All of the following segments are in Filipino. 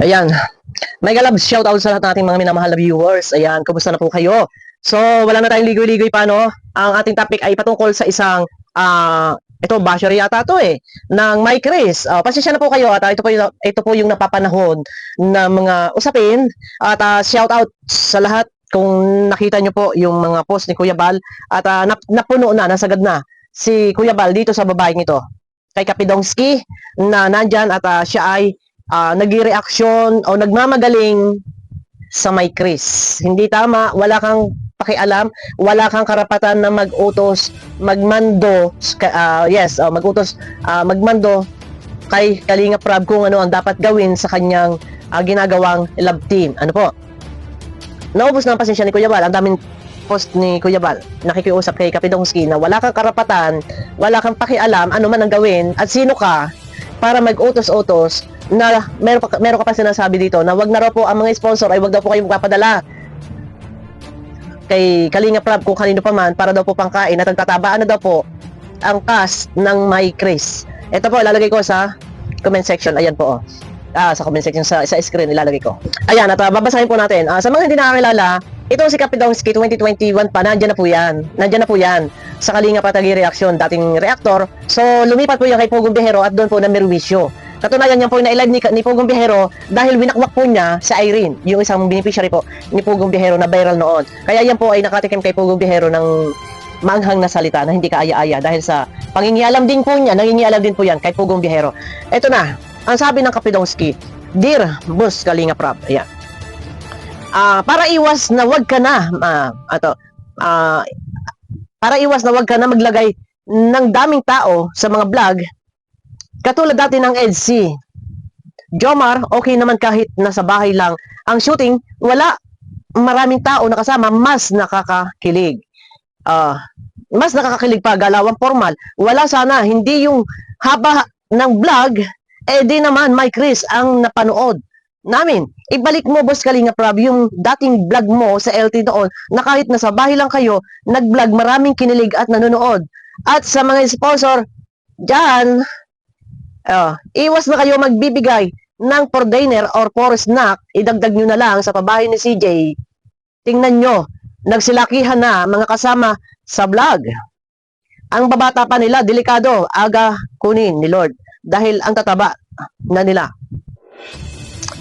Ayan. Mega love shoutout sa lahat ng ating mga minamahal na viewers. Ayan, kumusta na po kayo? So, wala na tayong ligoy-ligoy pa, no? Ang ating topic ay patungkol sa isang, ito, basher yata to eh, ng Mike Chris. Pasensya na po kayo at ito po yung napapanahon na mga usapin. At shoutout sa lahat kung nakita nyo po yung mga post ni Kuya Bal. At napuno na, nasagad na si Kuya Bal dito sa babaeng ito. Kay Kapidongski na nandyan at siya ay nagre-reaction o nagmamagaling sa may Chris. Hindi tama, wala kang pakialam, wala kang karapatan na mag-utos, magmando, mag-utos, magmando kay Kalinga Prab kung ano ang dapat gawin sa kanyang ginagawang love team. Ano po? Naubos na ang pasensya ni Kuya Bal. Ang daming post ni Kuya Bal, nakikiusap kay Kapidongski na wala kang karapatan, wala kang pakialam, ano man ang gawin, at sino ka para mag-utos-utos na meron ka pa sinasabi dito na wag na raw po ang mga sponsor ay wag daw po kayong magpapadala kay Kalinga Prab kung kanino pa man para daw po pangkain at nagtatabaan na daw po ang cast ng My Chris. Ito po, ilalagay ko sa comment section. Ayan po, sa comment section, sa screen ilalagay ko. Ayan, at babasahin po natin. Sa mga hindi nakakilala, itong si Kapidongski 2021 pa, nandiyan na po yan. Nandiyan na po yan sa Kalinga Patagi Reaction, dating reactor. So, lumipat po yan kay Pugong Bihero at doon po na Merwisyo. Katunayan niyan po na i-live ni Pugong Bihero dahil winakwak po niya sa Irene, yung isang beneficiary po ni Pugong Bihero na viral noon. Kaya yan po ay nakatikim kay Pugong Bihero ng manghang na salita na hindi kaaya-aya dahil sa pangingialam din po niya, nangingialam din po yan kay Pugong Bihero. Ito na, ang sabi ng Kapidongski, Dear Boss Kalinga Prab, ayan. Para iwas na wag ka na para iwas na wag ka na maglagay ng daming tao sa mga vlog katulad dati ng EDC. Jomar, okay naman kahit nasa bahay lang ang shooting, wala maraming tao nakasama, mas nakakakilig. Mas nakakakilig pa, galawang formal. Wala sana, hindi yung haba ng vlog, di naman Mike Chris ang napanood namin. Ibalik mo, Boss Kalinga Prab, yung dating vlog mo sa LT doon na kahit nasa bahay lang kayo, nag-vlog, maraming kinilig at nanonood. At sa mga sponsor, dyan, iwas na kayo magbibigay ng for dinner or for snack, idagdag nyo na lang sa pabahay ni CJ. Tingnan nyo, nagsilakihan na mga kasama sa vlog. Ang babata pa nila, delikado, aga kunin ni Lord dahil ang tataba na nila.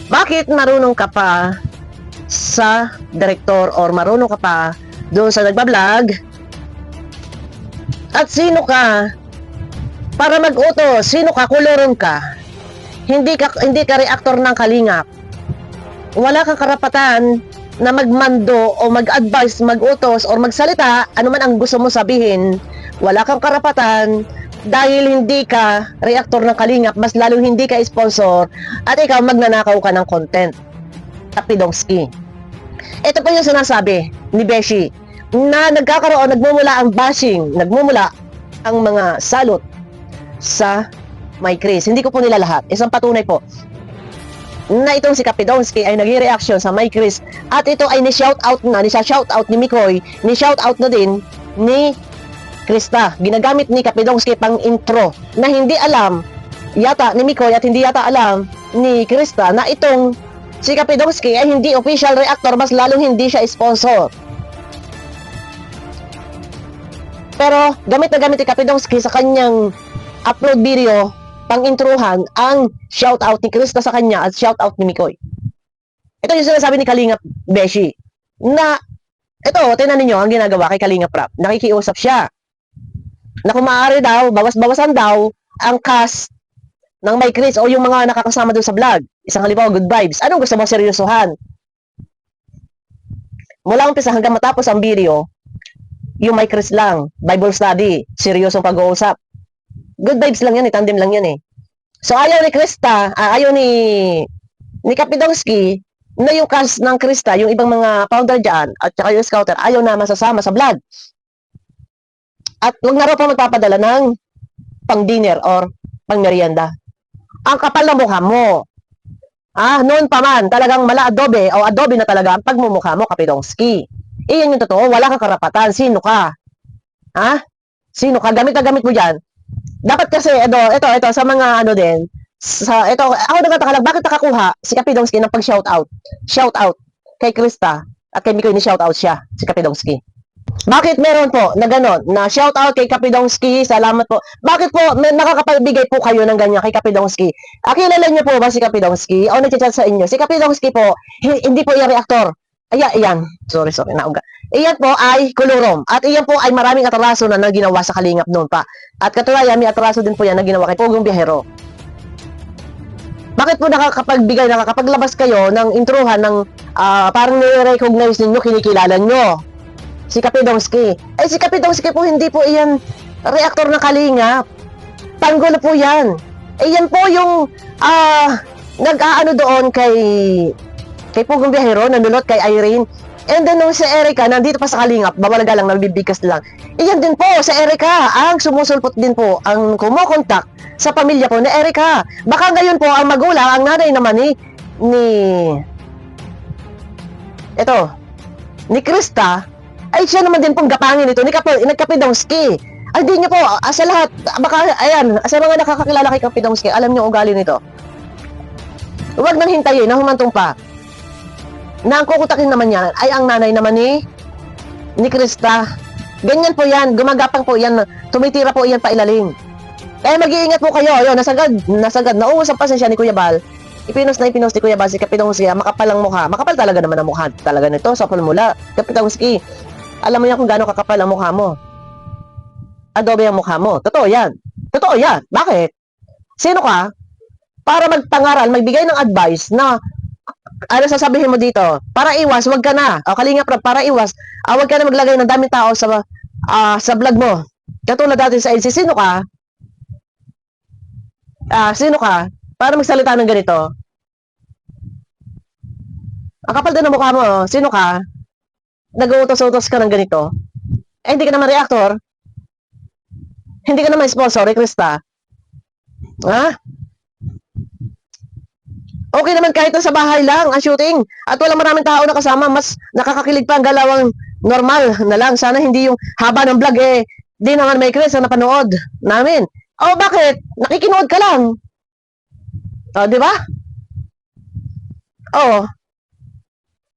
Bakit marunong ka pa sa director or marunong ka pa doon sa nagbablog? At sino ka para mag-utos? Sino ka? Kulurong ka. Hindi ka reactor ng Kalingap. Wala kang karapatan na magmando o mag-advise, mag-utos or magsalita, ano man ang gusto mo sabihin. Wala kang karapatan dahil hindi ka reactor ng Kalingap, mas lalong hindi ka sponsor at ikaw magnanakaw ka ng content. Kapidongski. Ito po yung sinasabi ni Beshi na nagmumula ang bashing, nagmumula ang mga salot sa My Chris. Hindi ko po nila lahat. Isang patunay po na itong si Kapidongski ay nag-reaction sa My Chris at ito ay ni-shoutout ni Mikoy, ni-shoutout na din ni Krista. Ginagamit ni Kapidongski pang intro na hindi alam yata ni Mikoy at hindi yata alam ni Krista na itong si Kapidongski ay hindi official reactor, mas lalong hindi siya sponsor. Pero gamit na gamit ni Kapidongski sa kanyang upload video pang intruhan ang shoutout ni Krista sa kanya at shoutout ni Mikoy. Ito yung sinasabi ni Kalinga Beshi na ito, tingnan niyo ang ginagawa kay Kalinga Prab. Nakikiusap siya na kung maaari daw, bawas-bawasan daw ang cast ng My Chris o yung mga nakakasama doon sa vlog. Isang halimbawa, good vibes. Anong gusto mo seryosohan? Mula umpisa hanggang matapos ang video, yung My Chris lang, Bible study, seryosong pag-uusap. Good vibes lang yan, tandem lang yan eh. So ayaw ni Krista, ayaw ni Kapidongski na yung cast ng Krista, yung ibang mga founder dyan, at saka yung scouter, ayaw na masasama sa vlog. At huwag na raw pa magpapadala ng pang-dinner or pang-merienda. Ang kapal na mukha mo. Noon pa man, talagang mala adobe o adobe na talaga ang pagmumukha mo, Kapidongski. Iyan yung totoo, wala kang karapatan. Sino ka? Sino ka? Gamit na gamit mo dyan. Dapat kasi, ito, sa mga ito, ako nagtataka lang, bakit nakakuha si Kapidongski ng pag-shoutout? Shoutout kay Krista at kay Mikoy ni shoutout siya, si Kapidongski. Bakit meron po na gano'n, na shoutout kay Kapidongski, salamat po. Bakit po nakakapagbigay po kayo ng ganyan kay Kapidongski? Kilala niyo po ba si Kapidongski? O nagchat sa inyo? Si Kapidongski po, hindi po yung reaktor. Ayan, sorry, nauga. Iyan po ay kulurom. At iyan po ay maraming atraso na ginawa sa Kalingap noon pa. At katunayan, may atraso din po yan na ginawa kay Pugong Biyahero. Bakit po nakakapaglabas kayo ng intruhan ng parang nire-recognize ninyo, kinikilala nyo? Si Kapidongski. Si Kapidongski po, hindi po iyan reaktor ng Kalingap. Panggulo po yan. Iyan po yung nag-aano doon kay Pugong Biyahero, nanulot kay Irene. And then nung si Erica, nandito pa sa Kalingap, babalaga lang, nagbibigas lang. Iyan din po, si Erica, ang sumusulpot din po, ang kumokontak sa pamilya po ni Erica. Baka ngayon po, ang magulang, ang nanay naman ni Krista, ay siya naman din pong gapangin ito, ni Kapidongski. Ay, di niyo po, sa lahat, baka, ayan, sa mga nakakakilala kay Kapidongski, alam niyo ugali nito. Huwag nang hintayin na humantong pa. Na ang kukutakin naman yan ay ang nanay naman ni Krista. Ganyan po yan, gumagapang po yan, tumitira po yan pa ilalim. Kaya mag-iingat po kayo, ayun, nasagad, nauusap pa siya ni Kuya Bal. Ipinos ni Kuya Bal si Kapidongski, makapal ang mukha. Makapal talaga naman ang mukha talaga nito, sa pulmula. Kapidongski, alam mo yan kung gaano kakapal ang mukha mo. Adobe ang mukha mo. Totoo yan. Bakit? Sino ka? Para magpangaral, magbigay ng advice na ano sasabihin mo dito? Para iwas, wag ka na. Kalingap Rab, para iwas, wag ka na maglagay ng daming tao sa vlog mo. Katulad dati sa LC, sino ka? Sino ka? Para magsalita ng ganito. Ang kapal din ng mukha mo, sino ka? Nag-uutos-utos ka ng ganito. Hindi ka naman reactor. Hindi ka naman sponsor, Krista. Okay naman kahit sa bahay lang ang shooting at walang maraming tao na kasama, mas nakakakilig pa ang galawang normal na lang. Sana hindi yung haba ng vlog di naman may Chris na napanood namin. Bakit? Nakikinood ka lang. Di ba?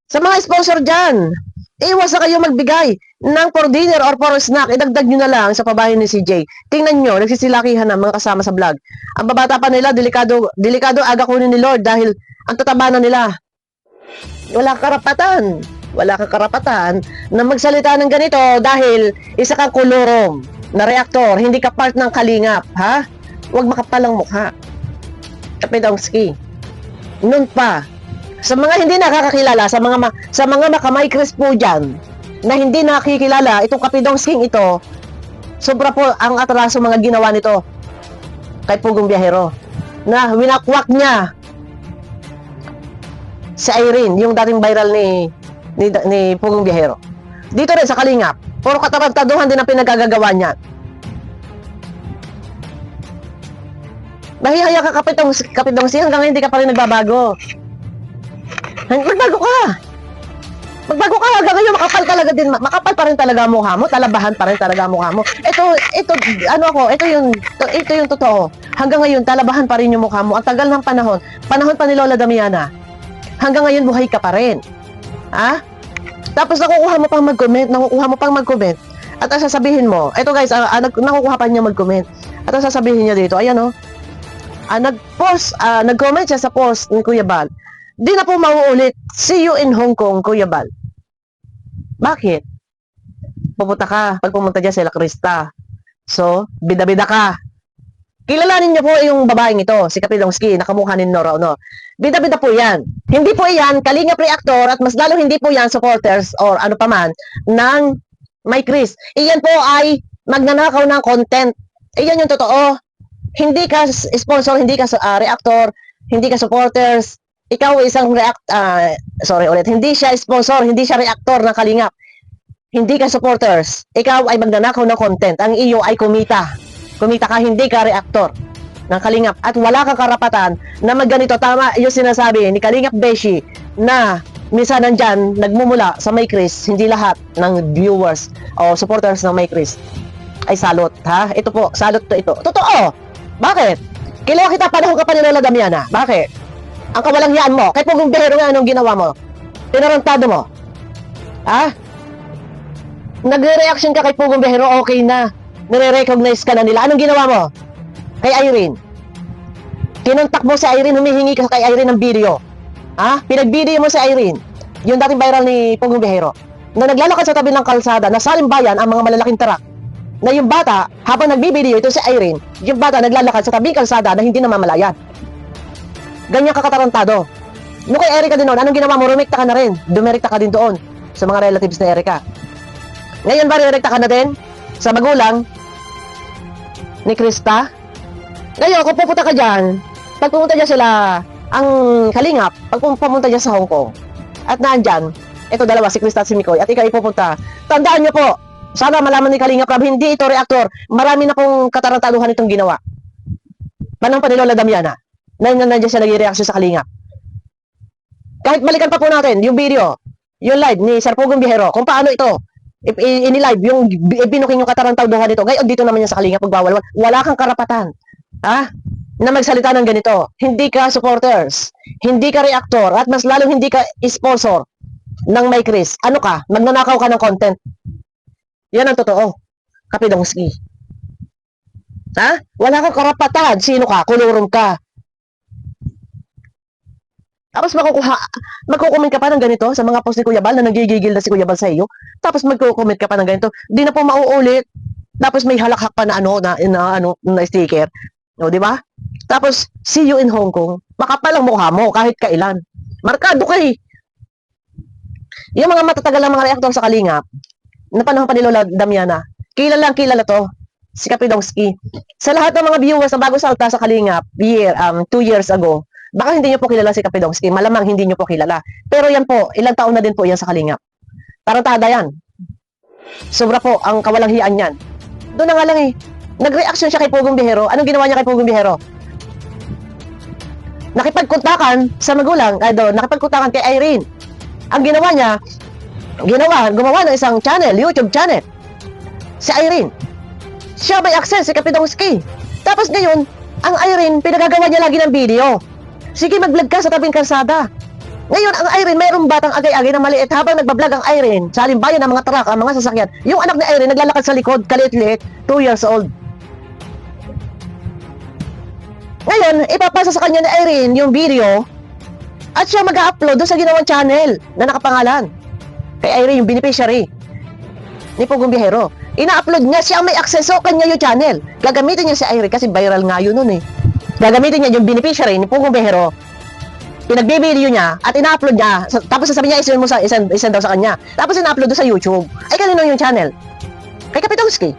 Sa mga sponsor dyan, iwas na kayo magbigay ng for dinner or for snack, idagdag nyo na lang sa pabahay ni CJ. Tingnan nyo, nagsisilakihan na mga kasama sa vlog. Ang babata pa nila, delikado aga kunin ni Lord dahil ang tataba na nila. Wala kang karapatan na magsalita ng ganito dahil isa kang kulurom na reaktor, hindi ka part ng Kalingap, ha? Huwag makapalang mukha. Kapidongski. Noon pa, sa mga hindi nakakakilala, sa mga makamay Chris po dyan, na hindi nakikilala itong Kapidongski ito, sobra po ang atraso mga ginawa nito kay Pugong Biyahero na winakwak niya si Irene, yung dating viral ni Pugong Biyahero. Dito rin sa Kalingap, puro katarantaduhan din ang pinagagagawa niya. Mahihaya ka Kapidongski, hanggang hindi ka pa rin nagbabago. Magbago ka hanggang ngayon, makapal pa rin talaga ang mukha mo, talabahan pa rin talaga ang mukha mo. Ito yung totoo. Hanggang ngayon, talabahan pa rin yung mukha mo. Ang tagal ng panahon pa ni Lola Damiana. Hanggang ngayon, buhay ka pa rin. Tapos nakukuha mo pang mag-comment, at ang sasabihin mo, ito guys, nakukuha pa niya mag-comment, at ang sasabihin niya dito, ayan nag-comment siya sa post ni Kuya Bal. Di na po mauulit. See you in Hong Kong, Kuya Bal. Bakit? Pupunta ka. Pag pumunta dyan sila Krista. So, bida-bida ka. Kilalanin niyo po yung babaeng ito, si Kapidongski, nakamukha ni Nora, no? Bida-bida po yan. Hindi po yan Kalingap reactor at mas lalo hindi po yan supporters or ano paman ng My Chris. Iyan po ay magnanakaw ng content. Iyan yung totoo. Hindi ka sponsor, hindi ka reactor, hindi ka supporters. Ikaw isang hindi siya sponsor, hindi siya reactor ng Kalingap. Hindi ka supporters. Ikaw ay magnanakaw ng content. Ang iyo ay kumita. Kumita ka, hindi ka reactor ng Kalingap. At wala kang karapatan na magganito. Tama yung sinasabi ni Kalingap Beshi na minsan nandyan, nagmumula sa May Chris, hindi lahat ng viewers o supporters ng May Chris ay salot, ha? Ito po, salot to ito. Totoo! Bakit? Kilala kita, panahon ka pa ni Lola Damiana. Bakit? Ang kawalangyaan mo. Kay Pugong Bihero nga, anong ginawa mo? Tinarantado mo. Ha? Nagre-reaction ka kay Pugong Bihero, okay na. Nire-recognize ka na nila. Anong ginawa mo? Kay Irene. Kinontak mo si Irene, humihingi ka kay Irene ng video. Ha? Pinag-video mo si Irene. Yung dating viral ni Pugong Bihero. Na naglalakad sa tabi ng kalsada, na salimbayan ang mga malalaking truck. Na yung bata, habang nagbibideo ito si Irene, yung bata naglalakad sa tabing kalsada na hindi namamalayan. Ganyan ka katarantado. Nung kay Erica din noon, anong ginawa mo? Rumekta ka na rin. Dumirekta ka din doon sa mga relatives na Erica. Ngayon ba rurekta ka na din sa magulang ni Krista? Ngayon, kung pupunta ka dyan, pag pumunta dyan sila, ang kalingap, pag pumunta dyan sa Hong Kong, at nandyan, ito dalawa, si Krista at si Mikoy, at ikaw ipupunta, tandaan nyo po, sana malaman ni Kalingap Rab, hindi ito reactor, marami na pong katarantaduhan itong ginawa. Panang pa ni Lola Damiana, nandiyan siya nag-reaction sa Kalingap. Kahit balikan pa po natin, yung video, yung live ni Sir Pugong Bihero, kung paano ito, ini-live, yung binuking yung katarantaduhan nito, ngayon dito naman yan sa Kalingap, pagbawal, wala kang karapatan. Ha? Na magsalita ng ganito. Hindi ka supporters, hindi ka reactor, at mas lalong hindi ka sponsor ng May Chris. Ano ka? Magnanakaw ka ng content. Yan ang totoo. Kapidongski. Ha? Wala kang karapatan. Sino ka? Kulurum ka. Tapos magkukomment ka pa ng ganito sa mga post ni Kuya Bal na nagigigil na si Kuya Bal sa iyo. Tapos magkukomment ka pa ng ganito. Di na po mauulit. Tapos may halakhak pa na na sticker. O, di ba? Tapos, see you in Hong Kong. Makapal ang mukha mo kahit kailan. Markado ka eh. Yung mga matatagal ng mga reaktor sa Kalingap, na panahon pa ni Lola Damiana, kilala to, si Kapidongski. Sa lahat ng mga viewers na bago salta sa Kalingap, 2 years ago, baka hindi nyo po kilala si Kapidongski, malamang hindi nyo po kilala. Pero yan po, ilang taon na din po yan sa Kalingap. Tarantada yan. Sobra po ang kawalanghiyaan yan. Doon na nga lang eh. Nag-reaction siya kay Pugong Bihero. Anong ginawa niya kay Pugong Bihero? Nakipagkontakan sa magulang, nakipagkontakan kay Irene. Ang ginawa niya, gumawa ng isang channel, YouTube channel. Si Irene. Siya may access, si Kapidongski. Tapos ngayon, ang Irene, pinagagawa niya lagi ng video. Sige, mag-vlog ka sa tabing kalsada. Ngayon, ang Irene, mayroong batang agay-agay na maliit. Habang nagbablog ang Irene, sa halimbayan ng mga truck, ang mga sasakyan, yung anak ni Irene, naglalakad sa likod, kaliit-liit, 2 years old. Ngayon, ipapasa sa kanya ni Irene yung video at siya mag-upload doon sa ginawang channel na nakapangalan. Kay Irene, yung beneficiary ni Pugong Bihero. Ina-upload niya, siya ang may access sa kanya yung channel. Gagamitin niya si Irene kasi viral nga yun nun eh. Gagamitin niya yung beneficiary ni Pugong Bihero. Pinagbe-video niya at ina-upload niya. Tapos sasabihin niya, isend daw sa kanya. Tapos ina-upload doon sa YouTube. Ay, kanino yung channel? Kay Kapitongski.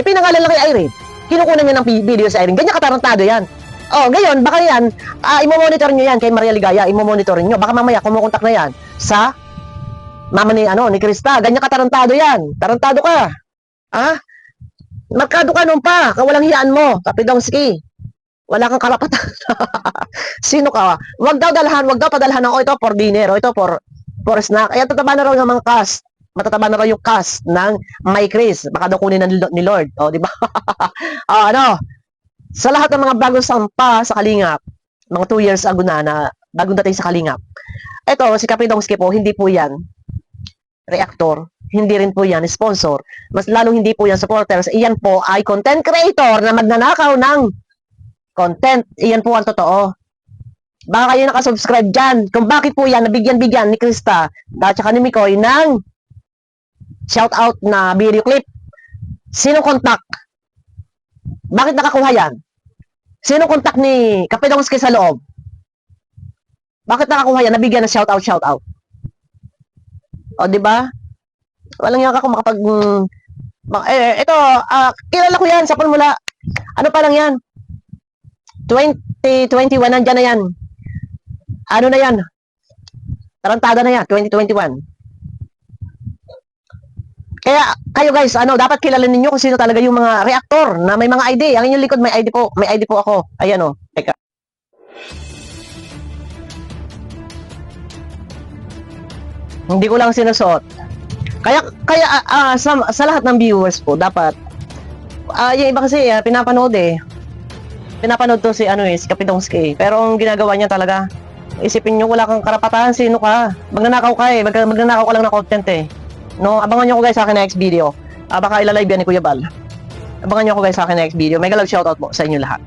Pinangalan lang kay Irene. Kinukunan niya ng video sa Irene. Ganyan katarantado yan. Oh, ngayon, baka yan, imo-monitor nyo yan kay Maria Ligaya, imo-monitor nyo. Baka mamaya, kumukontak na yan sa mama ni Krista. Ganyan katarantado yan. Tarantado ka. Ha? Markado ka nung pa. Kawalang hiyaan mo. Kapidongski. Wala kang karapatan. Sino ka? Wag daw padalhan ng, ito for dinner, ito for snack. Ay, tataba na raw ng mga cast. Matataba na raw yung cast ng May Chris. Baka daw kunin ni Lord. O, di ba? Sa lahat ng mga bagong sampa sa Kalingap, mga 2 years ago na bagong dating sa Kalingap. Ito, si Kapidongski po, hindi po yan reactor, hindi rin po yan sponsor, mas lalong hindi po yan supporters. Iyan po ay content creator na magnanakaw ng content. Iyan po ang totoo. Baka kayo nakasubscribe dyan. Kung bakit po yan, nabigyan-bigyan ni Krista at saka ni Mikoy ng shoutout na video clip. Sinong contact? Bakit nakakuha yan? Sino kontak ni Kapidongski sa loob? Bakit nakakuha yan? Nabigyan ng shoutout. O, di ba? Walang yan ako makapag... ito, kilala ko yan sa pulmula. Ano pa lang yan? 2021, nandyan na yan. Ano na yan? Tarantada na yan, 2021. Kaya kayo guys, dapat kilala ninyo kung sino talaga yung mga reactor na may mga ID. Ang inyong likod may ID po. May ID po ako. Ayan o. Teka. Hindi ko lang sinusuot. Kaya sa lahat ng viewers po, dapat yung iba kasi pinapanood eh. pinapanood to si si Kapidongski. Pero ang ginagawa niya talaga, isipin nyo, wala kang karapatan, sino ka? Magnanakaw ka magnanakaw ka lang ng content No, abangan nyo ko guys sa akin next video. Baka ilalive yan ni Kuya Bal. Abangan nyo ko guys sa akin next video. Mega love shoutout po sa inyo lahat.